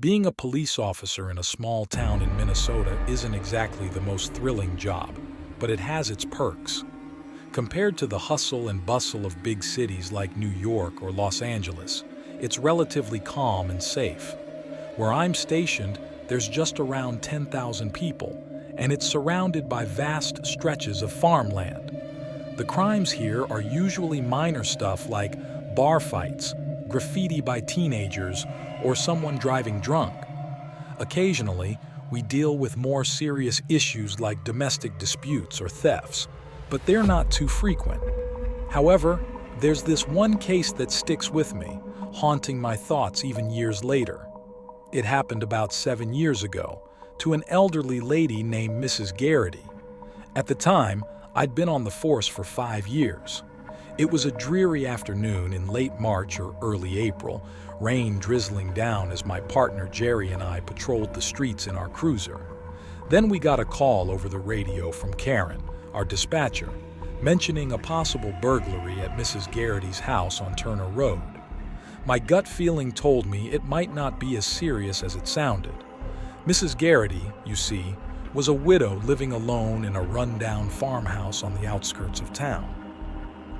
Being a police officer in a small town in Minnesota isn't exactly the most thrilling job, but it has its perks. Compared to the hustle and bustle of big cities like New York or Los Angeles, it's relatively calm and safe. Where I'm stationed, there's just around 10,000 people, and it's surrounded by vast stretches of farmland. The crimes here are usually minor stuff like bar fights, graffiti by teenagers, or someone driving drunk. Occasionally, we deal with more serious issues like domestic disputes or thefts, but they're not too frequent. However, there's this one case that sticks with me, haunting my thoughts even years later. It happened about 7 years ago, to an elderly lady named Mrs. Garrity. At the time, I'd been on the force for 5 years. It was a dreary afternoon in late March or early April, rain drizzling down as my partner Jerry and I patrolled the streets in our cruiser. Then we got a call over the radio from Karen, our dispatcher, mentioning a possible burglary at Mrs. Garrity's house on Turner Road. My gut feeling told me it might not be as serious as it sounded. Mrs. Garrity, you see, was a widow living alone in a rundown farmhouse on the outskirts of town.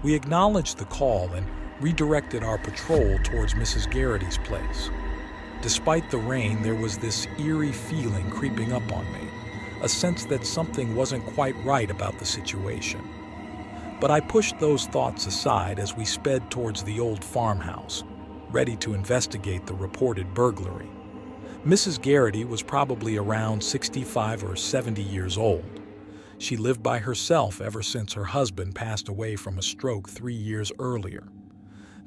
We acknowledged the call and redirected our patrol towards Mrs. Garrity's place. Despite the rain, there was this eerie feeling creeping up on me, a sense that something wasn't quite right about the situation. But I pushed those thoughts aside as we sped towards the old farmhouse, ready to investigate the reported burglary. Mrs. Garrity was probably around 65 or 70 years old. She lived by herself ever since her husband passed away from a stroke 3 years earlier.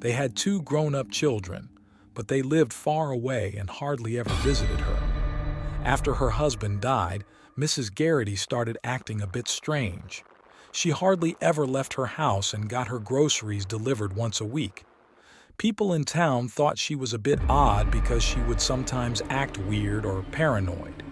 They had 2 grown-up children, but they lived far away and hardly ever visited her. After her husband died, Mrs. Garrity started acting a bit strange. She hardly ever left her house and got her groceries delivered once a week. People in town thought she was a bit odd because she would sometimes act weird or paranoid.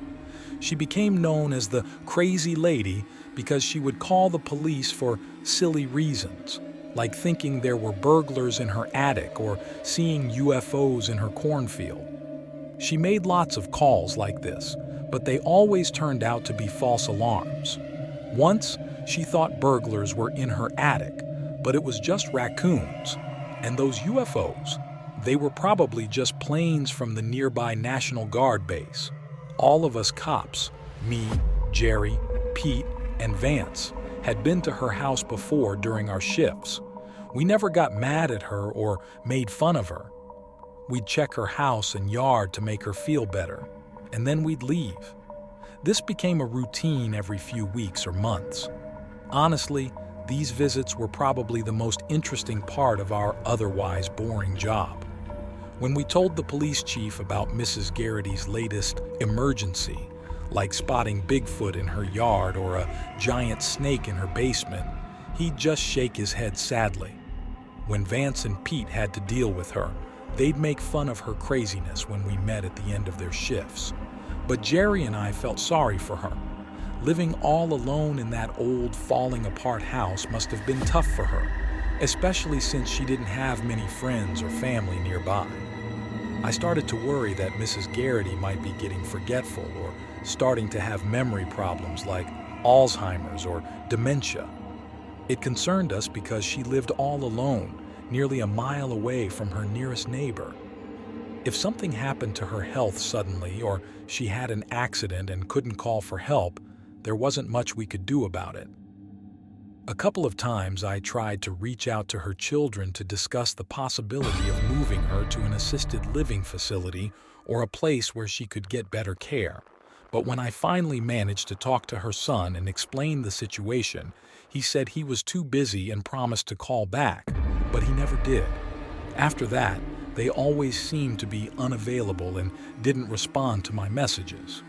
She became known as the crazy lady because she would call the police for silly reasons, like thinking there were burglars in her attic or seeing UFOs in her cornfield. She made lots of calls like this, but they always turned out to be false alarms. Once, she thought burglars were in her attic, but it was just raccoons. And those UFOs, they were probably just planes from the nearby National Guard base. All of us cops, me, Jerry, Pete, and Vance, had been to her house before during our shifts. We never got mad at her or made fun of her. We'd check her house and yard to make her feel better, and then we'd leave. This became a routine every few weeks or months. Honestly, these visits were probably the most interesting part of our otherwise boring job. When we told the police chief about Mrs. Garrity's latest emergency, like spotting Bigfoot in her yard or a giant snake in her basement, he'd just shake his head sadly. When Vance and Pete had to deal with her, they'd make fun of her craziness when we met at the end of their shifts. But Jerry and I felt sorry for her. Living all alone in that old, falling-apart house must have been tough for her, especially since she didn't have many friends or family nearby. I started to worry that Mrs. Garrity might be getting forgetful or starting to have memory problems like Alzheimer's or dementia. It concerned us because she lived all alone, nearly a mile away from her nearest neighbor. If something happened to her health suddenly or she had an accident and couldn't call for help, there wasn't much we could do about it. A couple of times I tried to reach out to her children to discuss the possibility of moving her to an assisted living facility or a place where she could get better care. But when I finally managed to talk to her son and explain the situation, he said he was too busy and promised to call back, but he never did. After that, they always seemed to be unavailable and didn't respond to my messages.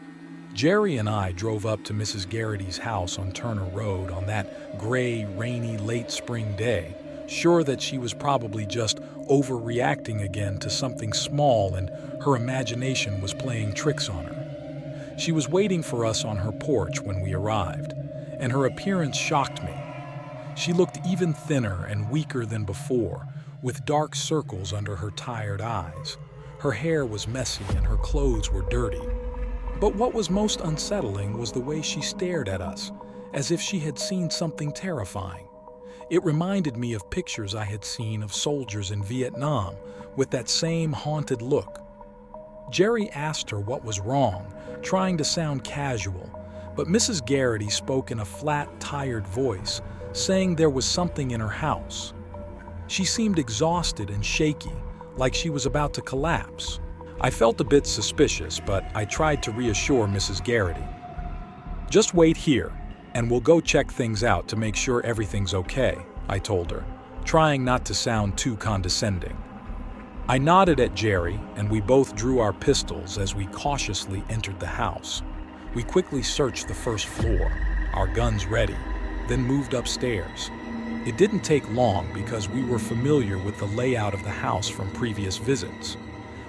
Jerry and I drove up to Mrs. Garrity's house on Turner Road on that gray, rainy, late spring day, sure that she was probably just overreacting again to something small and her imagination was playing tricks on her. She was waiting for us on her porch when we arrived, and her appearance shocked me. She looked even thinner and weaker than before, with dark circles under her tired eyes. Her hair was messy and her clothes were dirty. But what was most unsettling was the way she stared at us, as if she had seen something terrifying. It reminded me of pictures I had seen of soldiers in Vietnam with that same haunted look. Jerry asked her what was wrong, trying to sound casual, but Mrs. Garrity spoke in a flat, tired voice, saying there was something in her house. She seemed exhausted and shaky, like she was about to collapse. I felt a bit suspicious, but I tried to reassure Mrs. Garrity. "Just wait here, and we'll go check things out to make sure everything's okay," I told her, trying not to sound too condescending. I nodded at Jerry, and we both drew our pistols as we cautiously entered the house. We quickly searched the first floor, our guns ready, then moved upstairs. It didn't take long because we were familiar with the layout of the house from previous visits.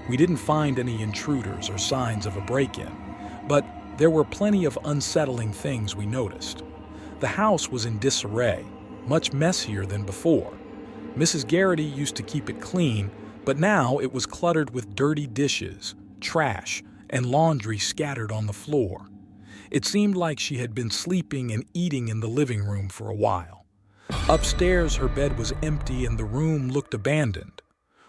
We didn't find any intruders or signs of a break-in, but there were plenty of unsettling things we noticed. The house was in disarray, much messier than before. Mrs. Garrity used to keep it clean, but now it was cluttered with dirty dishes, trash, and laundry scattered on the floor. It seemed like she had been sleeping and eating in the living room for a while. Upstairs, her bed was empty and the room looked abandoned.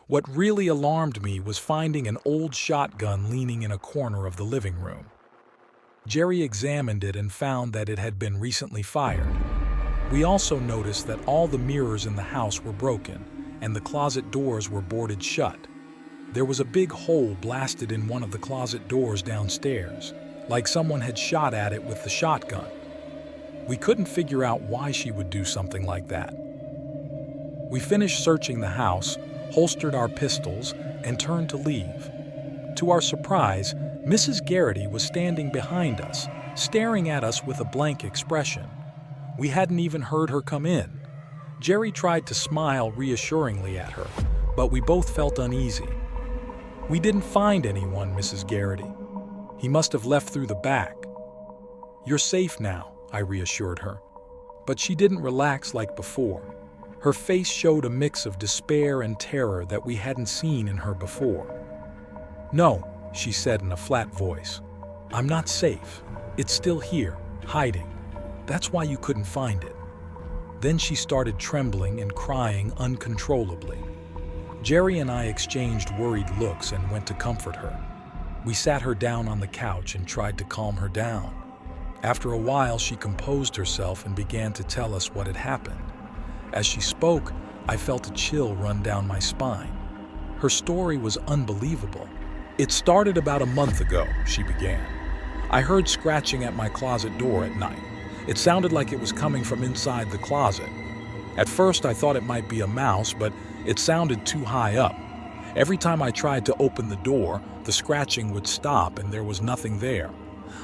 What really alarmed me was finding an old shotgun leaning in a corner of the living room. Jerry examined it and found that it had been recently fired. We also noticed that all the mirrors in the house were broken and the closet doors were boarded shut. There was a big hole blasted in one of the closet doors downstairs, like someone had shot at it with the shotgun. We couldn't figure out why she would do something like that. We finished searching the house, holstered our pistols, and turned to leave. To our surprise, Mrs. Garrity was standing behind us, staring at us with a blank expression. We hadn't even heard her come in. Jerry tried to smile reassuringly at her, but we both felt uneasy. "We didn't find anyone, Mrs. Garrity. He must have left through the back." "You're safe now," I reassured her. But she didn't relax like before. Her face showed a mix of despair and terror that we hadn't seen in her before. "No," she said in a flat voice. "I'm not safe. It's still here, hiding. That's why you couldn't find it." Then she started trembling and crying uncontrollably. Jerry and I exchanged worried looks and went to comfort her. We sat her down on the couch and tried to calm her down. After a while, she composed herself and began to tell us what had happened. As she spoke, I felt a chill run down my spine. Her story was unbelievable. "It started about a month ago," she began. "I heard scratching at my closet door at night. It sounded like it was coming from inside the closet. At first, I thought it might be a mouse, but it sounded too high up. Every time I tried to open the door, the scratching would stop and there was nothing there.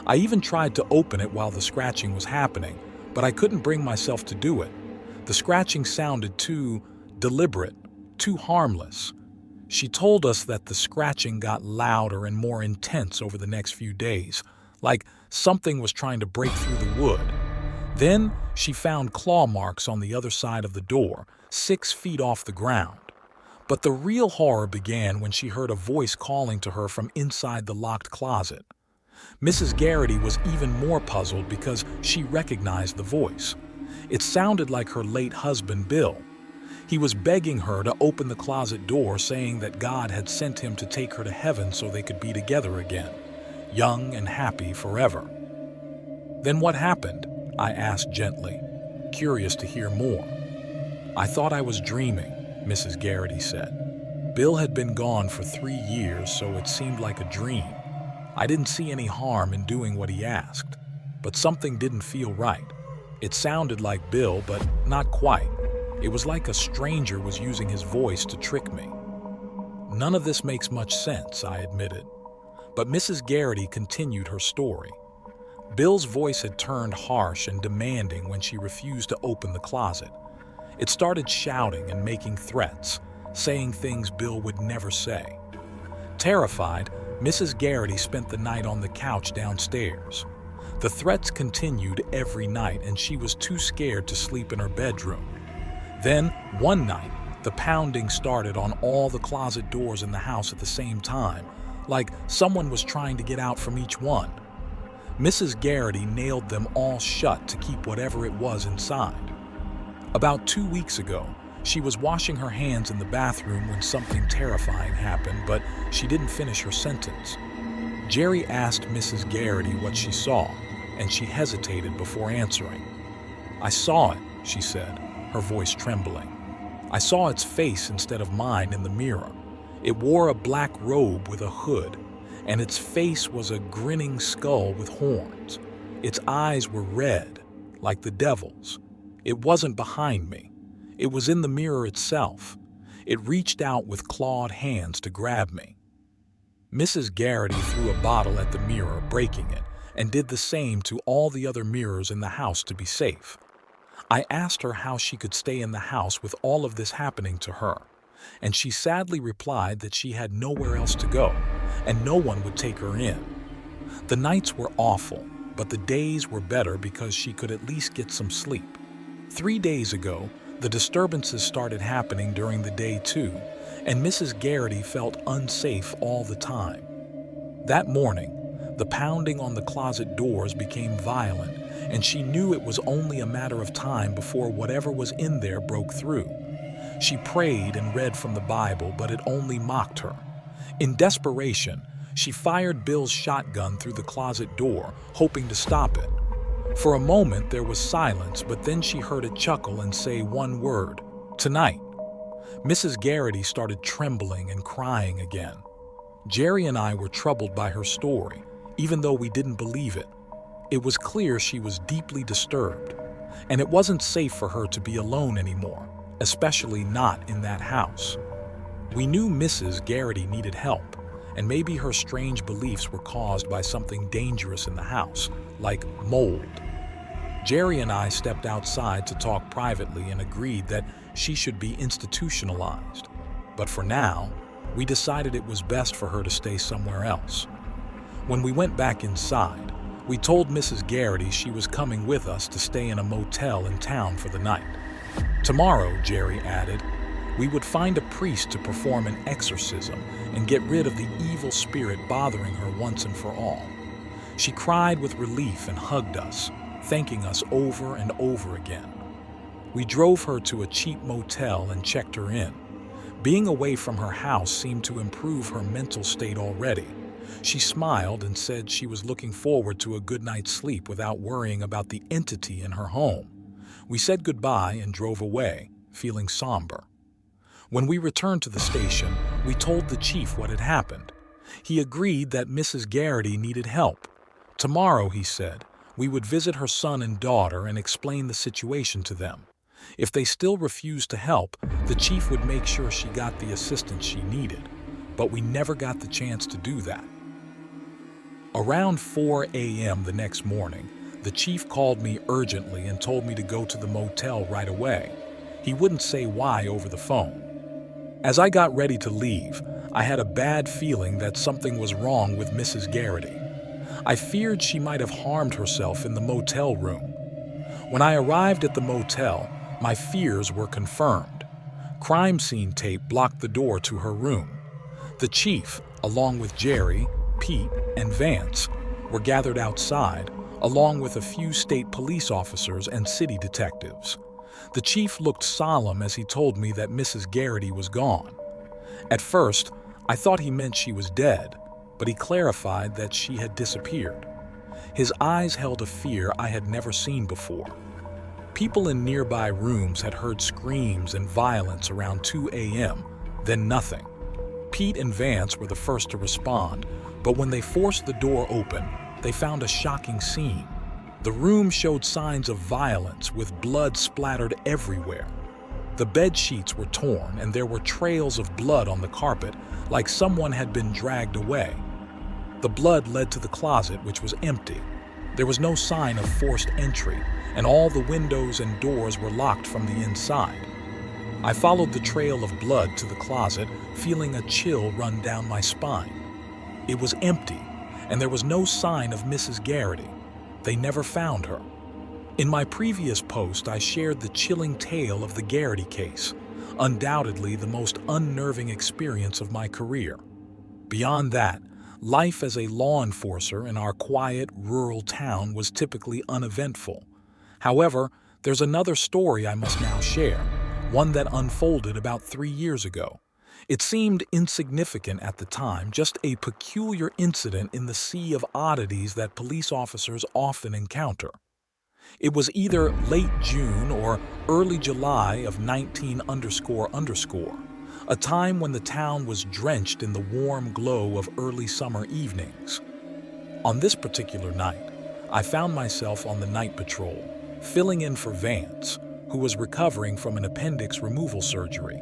I even tried to open it while the scratching was happening, but I couldn't bring myself to do it. The scratching sounded too deliberate, too harmless." She told us that the scratching got louder and more intense over the next few days, like something was trying to break through the wood. Then she found claw marks on the other side of the door, 6 feet off the ground. But the real horror began when she heard a voice calling to her from inside the locked closet. Mrs. Garrity was even more puzzled because she recognized the voice. It sounded like her late husband, Bill. He was begging her to open the closet door, saying that God had sent him to take her to heaven so they could be together again, young and happy forever. "Then what happened?" I asked gently, curious to hear more. "I thought I was dreaming," Mrs. Garrity said. "Bill had been gone for 3 years, so it seemed like a dream. I didn't see any harm in doing what he asked, but something didn't feel right. It sounded like Bill, but not quite. It was like a stranger was using his voice to trick me." "None of this makes much sense," I admitted. But Mrs. Garrity continued her story. Bill's voice had turned harsh and demanding when she refused to open the closet. It started shouting and making threats, saying things Bill would never say. Terrified, Mrs. Garrity spent the night on the couch downstairs. The threats continued every night and she was too scared to sleep in her bedroom. Then, one night, The pounding started on all the closet doors in the house at the same time, like someone was trying to get out from each one. Mrs. Garrity nailed them all shut to keep whatever it was inside. About 2 weeks ago, she was washing her hands in the bathroom when something terrifying happened, but she didn't finish her sentence. Jerry asked Mrs. Garrity what she saw, and she hesitated before answering. "I saw it," she said, her voice trembling. "I saw its face instead of mine in the mirror. It wore a black robe with a hood, and its face was a grinning skull with horns. Its eyes were red, like the devil's. It wasn't behind me. It was in the mirror itself. It reached out with clawed hands to grab me." Mrs. Garrity threw a bottle at the mirror, breaking it, and did the same to all the other mirrors in the house to be safe. I asked her how she could stay in the house with all of this happening to her, and she sadly replied that she had nowhere else to go, and no one would take her in. The nights were awful, but the days were better because she could at least get some sleep. 3 days ago, the disturbances started happening during the day too, and Mrs. Garrity felt unsafe all the time. That morning, the pounding on the closet doors became violent, and she knew it was only a matter of time before whatever was in there broke through. She prayed and read from the Bible, but it only mocked her. In desperation, she fired Bill's shotgun through the closet door, hoping to stop it. For a moment there was silence, but then she heard it chuckle and say one word: "Tonight." Mrs. Garrity started trembling and crying again. Jerry and I were troubled by her story, even though we didn't believe it. It was clear she was deeply disturbed, and it wasn't safe for her to be alone anymore, especially not in that house. We knew Mrs. Garrity needed help, and maybe her strange beliefs were caused by something dangerous in the house, like mold. Jerry and I stepped outside to talk privately and agreed that she should be institutionalized. But for now, we decided it was best for her to stay somewhere else. When we went back inside, we told Mrs. Garrity she was coming with us to stay in a motel in town for the night. Tomorrow, Jerry added, we would find a priest to perform an exorcism and get rid of the evil spirit bothering her once and for all. She cried with relief and hugged us, thanking us over and over again. We drove her to a cheap motel and checked her in. Being away from her house seemed to improve her mental state already. She smiled and said she was looking forward to a good night's sleep without worrying about the entity in her home. We said goodbye and drove away, feeling somber. When we returned to the station, we told the chief what had happened. He agreed that Mrs. Garrity needed help. Tomorrow, he said, we would visit her son and daughter and explain the situation to them. If they still refused to help, the chief would make sure she got the assistance she needed. But we never got the chance to do that. Around 4 a.m. the next morning, the chief called me urgently and told me to go to the motel right away. He wouldn't say why over the phone. As I got ready to leave, I had a bad feeling that something was wrong with Mrs. Garrity. I feared she might have harmed herself in the motel room. When I arrived at the motel, my fears were confirmed. Crime scene tape blocked the door to her room. The chief, along with Jerry, Pete, and Vance, were gathered outside, along with a few state police officers and city detectives. The chief looked solemn as he told me that Mrs. Garrity was gone. At first, I thought he meant she was dead, but he clarified that she had disappeared. His eyes held a fear I had never seen before. People in nearby rooms had heard screams and violence around 2 a.m., then nothing. Pete and Vance were the first to respond, but when they forced the door open, they found a shocking scene. The room showed signs of violence with blood splattered everywhere. The bed sheets were torn and there were trails of blood on the carpet, like someone had been dragged away. The blood led to the closet, which was empty. There was no sign of forced entry, and all the windows and doors were locked from the inside. I followed the trail of blood to the closet, feeling a chill run down my spine. It was empty, and there was no sign of Mrs. Garrity. They never found her. In my previous post, I shared the chilling tale of the Garrity case. undoubtedly the most unnerving experience of my career. Beyond that, life as a law enforcer in our quiet, rural town was typically uneventful. However, there's another story I must now share, one that unfolded about 3 years ago. It seemed insignificant at the time, just a peculiar incident in the sea of oddities that police officers often encounter. It was either late June or early July of 19__, a time when the town was drenched in the warm glow of early summer evenings. On this particular night, I found myself on the night patrol, filling in for Vance, who was recovering from an appendix removal surgery.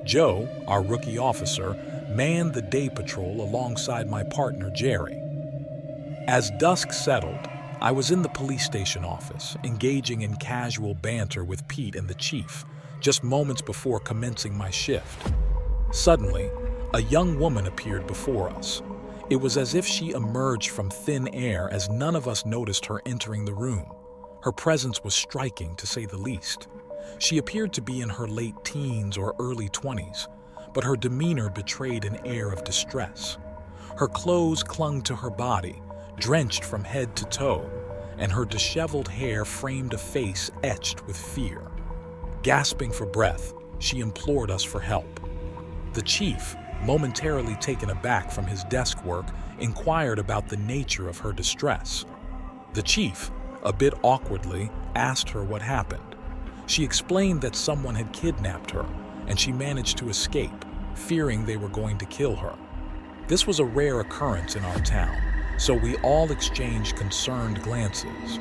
Joe, our rookie officer, manned the day patrol alongside my partner, Jerry. As dusk settled, I was in the police station office, engaging in casual banter with Pete and the chief, just moments before commencing my shift. Suddenly, a young woman appeared before us. It was as if she emerged from thin air as none of us noticed her entering the room. Her presence was striking, to say the least. She appeared to be in her late teens or early 20s, but her demeanor betrayed an air of distress. Her clothes clung to her body, drenched from head to toe, and her disheveled hair framed a face etched with fear. Gasping for breath, she implored us for help. The chief, momentarily taken aback from his desk work, inquired about the nature of her distress. The chief, a bit awkwardly, asked her what happened. She explained that someone had kidnapped her, and she managed to escape, fearing they were going to kill her. This was a rare occurrence in our town, so we all exchanged concerned glances.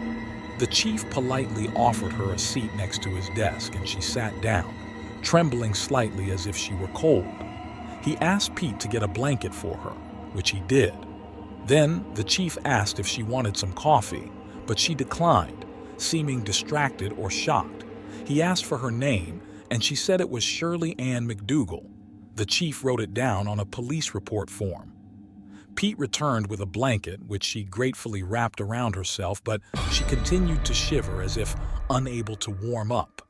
The chief politely offered her a seat next to his desk, and she sat down, trembling slightly as if she were cold. He asked Pete to get a blanket for her, which he did. Then the chief asked if she wanted some coffee, but she declined, seeming distracted or shocked. He asked for her name, and she said it was Shirley McDougall. The chief wrote it down on a police report form. Pete returned with a blanket, which she gratefully wrapped around herself, but she continued to shiver as if unable to warm up.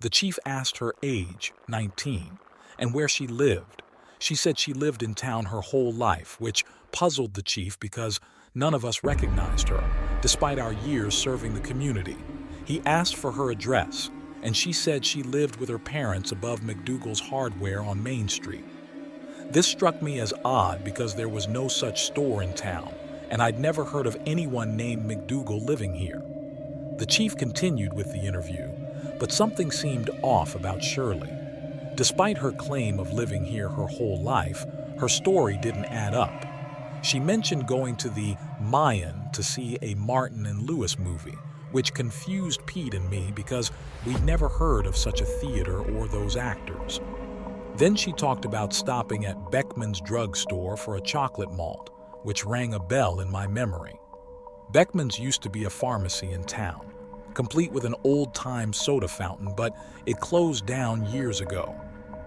The chief asked her age, 19, and where she lived. She said she lived in town her whole life, which puzzled the chief because none of us recognized her, despite our years serving the community. He asked for her address, and she said she lived with her parents above McDougall's Hardware on Main Street. This struck me as odd because there was no such store in town, and I'd never heard of anyone named McDougall living here. The chief continued with the interview, but something seemed off about Shirley. Despite her claim of living here her whole life, her story didn't add up. She mentioned going to the Mayan to see a Martin and Lewis movie, which confused Pete and me because we'd never heard of such a theater or those actors. Then she talked about stopping at Beckman's drugstore for a chocolate malt, which rang a bell in my memory. Beckman's used to be a pharmacy in town, complete with an old-time soda fountain, but it closed down years ago.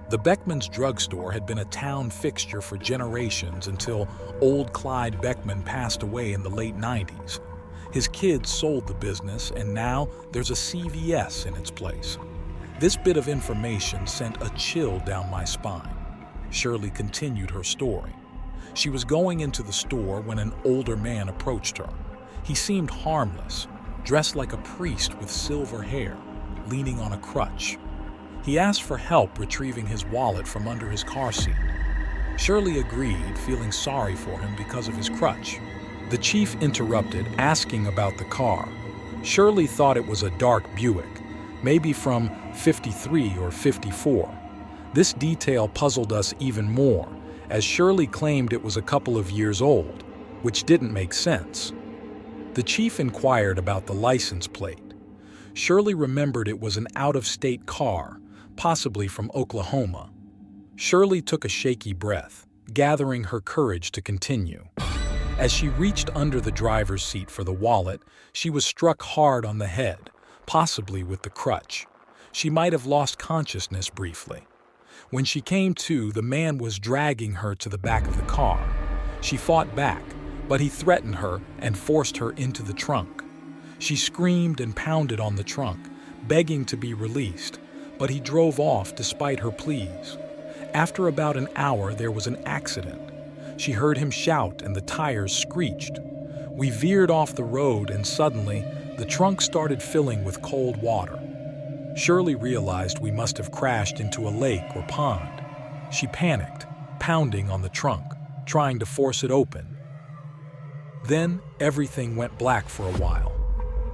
The Beckman's drugstore had been a town fixture for generations until old Clyde Beckman passed away in the late 90s. His kids sold the business, and now there's a CVS in its place. This bit of information sent a chill down my spine. Shirley continued her story. She was going into the store when an older man approached her. He seemed harmless, dressed like a priest with silver hair, leaning on a crutch. He asked for help retrieving his wallet from under his car seat. Shirley agreed, feeling sorry for him because of his crutch. The chief interrupted, asking about the car. Shirley thought it was a dark Buick, maybe from 53 or 54. This detail puzzled us even more, as Shirley claimed it was a couple of years old, which didn't make sense. The chief inquired about the license plate. Shirley remembered it was an out-of-state car, possibly from Oklahoma. Shirley took a shaky breath, gathering her courage to continue. As she reached under the driver's seat for the wallet, she was struck hard on the head, possibly with the crutch. She might have lost consciousness briefly. When she came to, the man was dragging her to the back of the car. She fought back, but he threatened her and forced her into the trunk. She screamed and pounded on the trunk, begging to be released, but he drove off despite her pleas. After about an hour, there was an accident. She heard him shout and the tires screeched. We veered off the road and suddenly, the trunk started filling with cold water. Shirley realized we must have crashed into a lake or pond. She panicked, pounding on the trunk, trying to force it open. Then, everything went black for a while.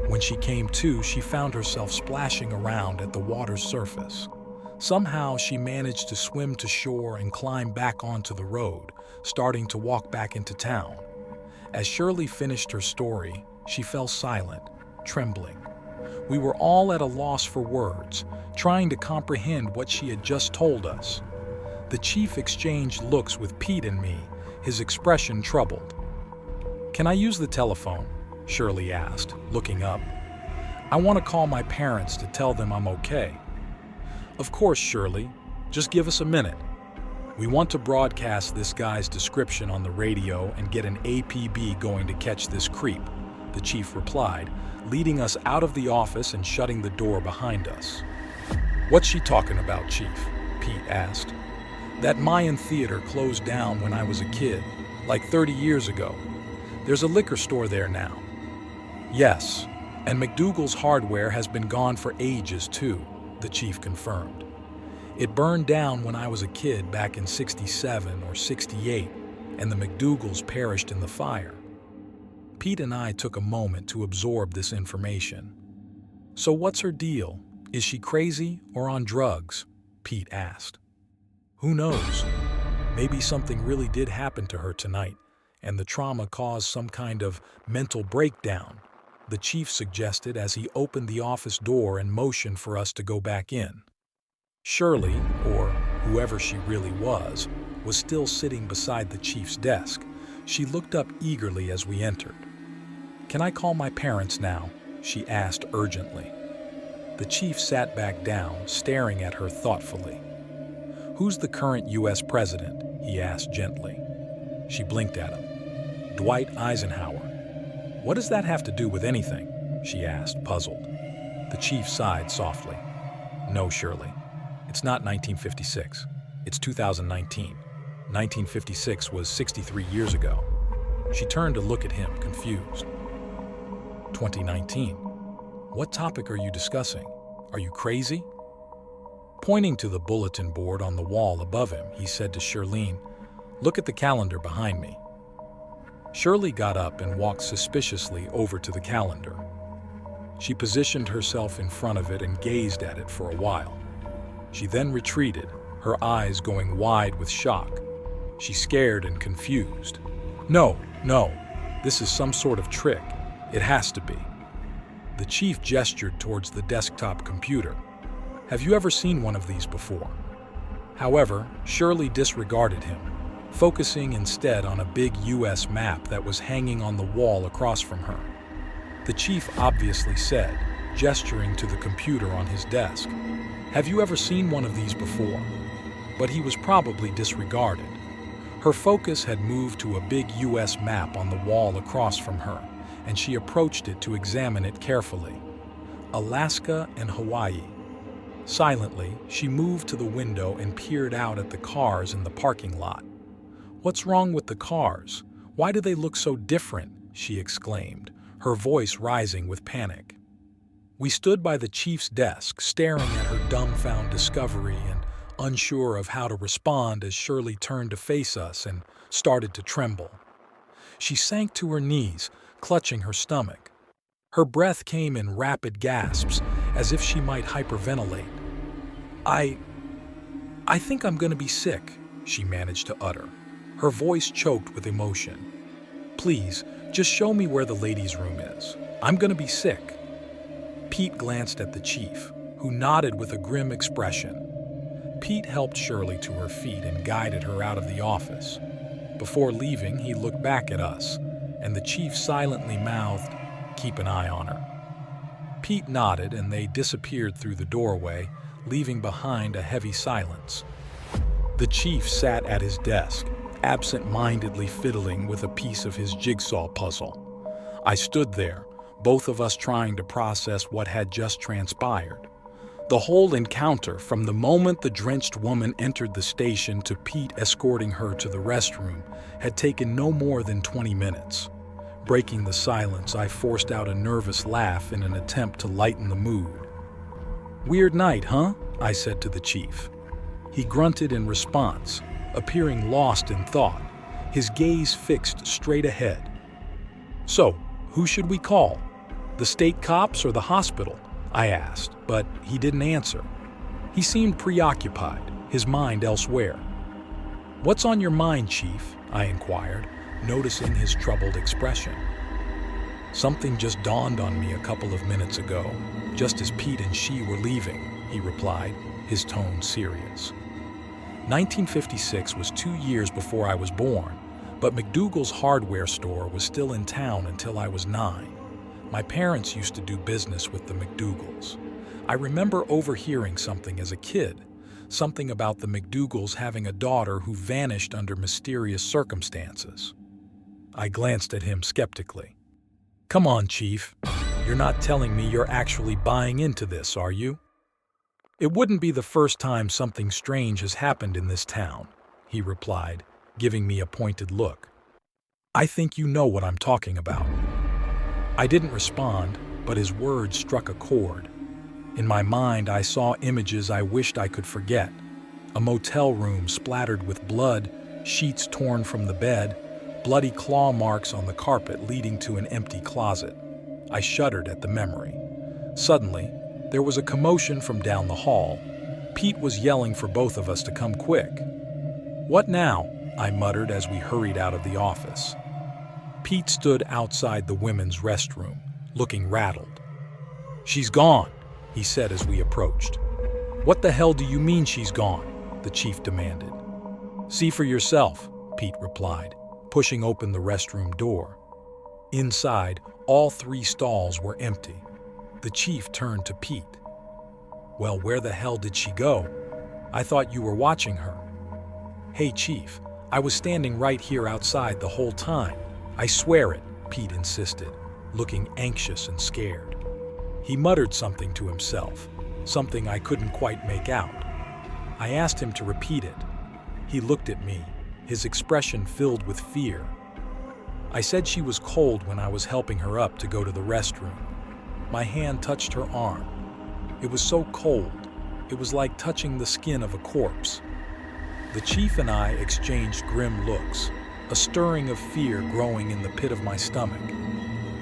When she came to, she found herself splashing around at the water's surface. Somehow, she managed to swim to shore and climb back onto the road, starting to walk back into town. As Shirley finished her story, she fell silent, trembling. We were all at a loss for words, trying to comprehend what she had just told us. The chief exchanged looks with Pete and me, his expression troubled. "Can I use the telephone?" Shirley asked, looking up. "I want to call my parents to tell them I'm okay." "Of course, Shirley. Just give us a minute. We want to broadcast this guy's description on the radio and get an APB going to catch this creep," the chief replied, leading us out of the office and shutting the door behind us. "What's she talking about, Chief?" Pete asked. "That Mayan theater closed down when I was a kid, like 30 years ago. There's a liquor store there now." "Yes, and McDougall's hardware has been gone for ages too," the chief confirmed. "It burned down when I was a kid back in '67 or '68, and the McDougalls perished in the fire." Pete and I took a moment to absorb this information. "So what's her deal? Is she crazy or on drugs?" Pete asked. "Who knows? Maybe something really did happen to her tonight, and the trauma caused some kind of mental breakdown," the chief suggested as he opened the office door and motioned for us to go back in. Shirley, or whoever she really was still sitting beside the chief's desk. She looked up eagerly as we entered. "Can I call my parents now?" she asked urgently. The chief sat back down, staring at her thoughtfully. "Who's the current U.S. president?" he asked gently. She blinked at him. "Dwight Eisenhower." "What does that have to do with anything?" she asked, puzzled. The chief sighed softly. "No, Shirley. It's not 1956. It's 2019. 1956 was 63 years ago." She turned to look at him, confused. 2019? What topic are you discussing? Are you crazy?" Pointing to the bulletin board on the wall above him, he said to Shirley, "Look at the calendar behind me." Shirley got up and walked suspiciously over to the calendar. She positioned herself in front of it and gazed at it for a while. She then retreated, her eyes going wide with shock. She scared and confused. No, this is some sort of trick. It has to be." The chief gestured towards the desktop computer. "Have you ever seen one of these before?" However, Shirley disregarded him, focusing instead on a big U.S. map that was hanging on the wall across from her. The chief obviously said, gesturing to the computer on his desk, "Have you ever seen one of these before?" But he was probably disregarded. Her focus had moved to a big U.S. map on the wall across from her, and she approached it to examine it carefully. Alaska and Hawaii. Silently, she moved to the window and peered out at the cars in the parking lot. "What's wrong with the cars? Why do they look so different?" she exclaimed, her voice rising with panic. We stood by the chief's desk, staring at her dumbfounded discovery and unsure of how to respond as Shirley turned to face us and started to tremble. She sank to her knees, clutching her stomach. Her breath came in rapid gasps, as if she might hyperventilate. I think I'm going to be sick," she managed to utter, her voice choked with emotion. "Please, just show me where the ladies' room is. I'm going to be sick." Pete glanced at the chief, who nodded with a grim expression. Pete helped Shirley to her feet and guided her out of the office. Before leaving, he looked back at us, and the chief silently mouthed, "Keep an eye on her." Pete nodded, and they disappeared through the doorway, leaving behind a heavy silence. The chief sat at his desk, absent-mindedly fiddling with a piece of his jigsaw puzzle. I stood there, both of us trying to process what had just transpired. The whole encounter, from the moment the drenched woman entered the station to Pete escorting her to the restroom, had taken no more than 20 minutes. Breaking the silence, I forced out a nervous laugh in an attempt to lighten the mood. "Weird night, huh?" I said to the chief. He grunted in response, appearing lost in thought, his gaze fixed straight ahead. "So, who should we call? The state cops or the hospital?" I asked, but he didn't answer. He seemed preoccupied, his mind elsewhere. "What's on your mind, Chief?" I inquired, noticing his troubled expression. "Something just dawned on me a couple of minutes ago, just as Pete and she were leaving," he replied, his tone serious. 1956 was 2 years before I was born, but McDougall's hardware store was still in town until I was 9. My parents used to do business with the McDougalls. I remember overhearing something as a kid, something about the McDougalls having a daughter who vanished under mysterious circumstances. I glanced at him skeptically. "Come on, Chief. You're not telling me you're actually buying into this, are you?" "It wouldn't be the first time something strange has happened in this town," he replied, giving me a pointed look. "I think you know what I'm talking about." I didn't respond, but his words struck a chord. In my mind, I saw images I wished I could forget. A motel room splattered with blood, sheets torn from the bed, bloody claw marks on the carpet leading to an empty closet. I shuddered at the memory. Suddenly, there was a commotion from down the hall. Pete was yelling for both of us to come quick. "What now?" I muttered as we hurried out of the office. Pete stood outside the women's restroom, looking rattled. "She's gone," he said as we approached. "What the hell do you mean she's gone?" the chief demanded. "See for yourself," Pete replied, pushing open the restroom door. Inside, all 3 stalls were empty. The chief turned to Pete. "Well, where the hell did she go? I thought you were watching her." "Hey, Chief, I was standing right here outside the whole time. I swear it," Pete insisted, looking anxious and scared. He muttered something to himself, something I couldn't quite make out. I asked him to repeat it. He looked at me, his expression filled with fear. I said she was cold when I was helping her up to go to the restroom. My hand touched her arm. It was so cold, it was like touching the skin of a corpse. The chief and I exchanged grim looks, a stirring of fear growing in the pit of my stomach.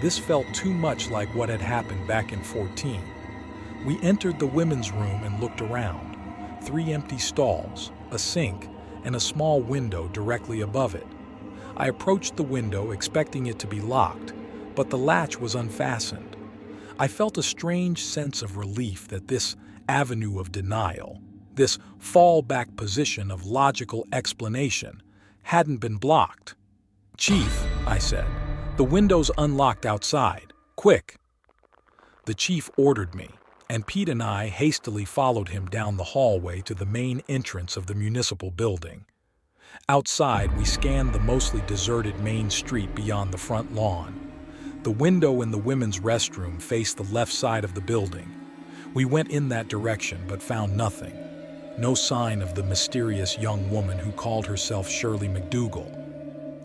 This felt too much like what had happened back in 14. We entered the women's room and looked around. 3 empty stalls, a sink, and a small window directly above it. I approached the window expecting it to be locked, but the latch was unfastened. I felt a strange sense of relief that this avenue of denial, this fallback position of logical explanation, hadn't been blocked. "Chief," I said, "the window's unlocked outside. Quick!" The chief ordered me, and Pete and I hastily followed him down the hallway to the main entrance of the municipal building. Outside, we scanned the mostly deserted main street beyond the front lawn. The window in the women's restroom faced the left side of the building. We went in that direction but found nothing. No sign of the mysterious young woman who called herself Shirley McDougall.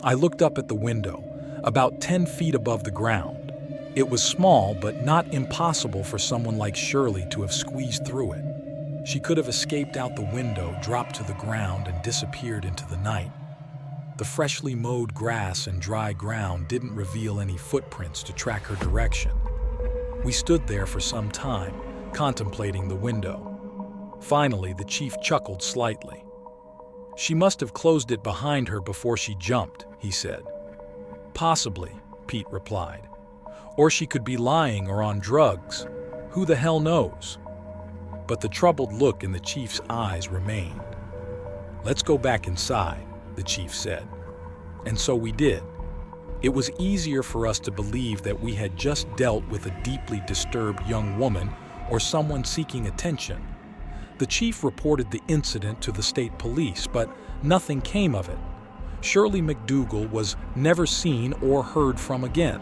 I looked up at the window, about 10 feet above the ground. It was small, but not impossible for someone like Shirley to have squeezed through it. She could have escaped out the window, dropped to the ground, and disappeared into the night. The freshly mowed grass and dry ground didn't reveal any footprints to track her direction. We stood there for some time, contemplating the window. Finally, the chief chuckled slightly. "She must have closed it behind her before she jumped," he said. "Possibly," Pete replied. "Or she could be lying or on drugs. Who the hell knows?" But the troubled look in the chief's eyes remained. "Let's go back inside," the chief said. And so we did. It was easier for us to believe that we had just dealt with a deeply disturbed young woman or someone seeking attention. The chief reported the incident to the state police, but nothing came of it. Shirley McDougall was never seen or heard from again.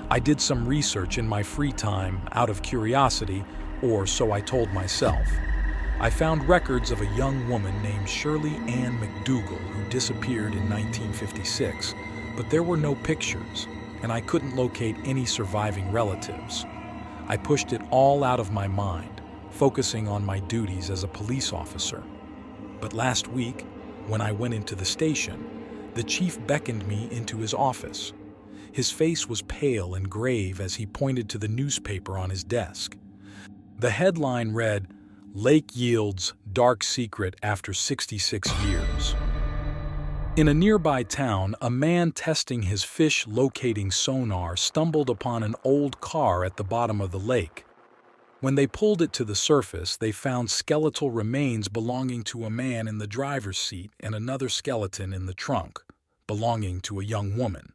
I did some research in my free time out of curiosity, or so I told myself. I found records of a young woman named Shirley McDougall who disappeared in 1956, but there were no pictures, and I couldn't locate any surviving relatives. I pushed it all out of my mind, focusing on my duties as a police officer. But last week, when I went into the station, the chief beckoned me into his office. His face was pale and grave as he pointed to the newspaper on his desk. The headline read, "Lake Yields Dark Secret After 66 Years." In a nearby town, a man testing his fish locating sonar stumbled upon an old car at the bottom of the lake. When they pulled it to the surface, they found skeletal remains belonging to a man in the driver's seat and another skeleton in the trunk, belonging to a young woman.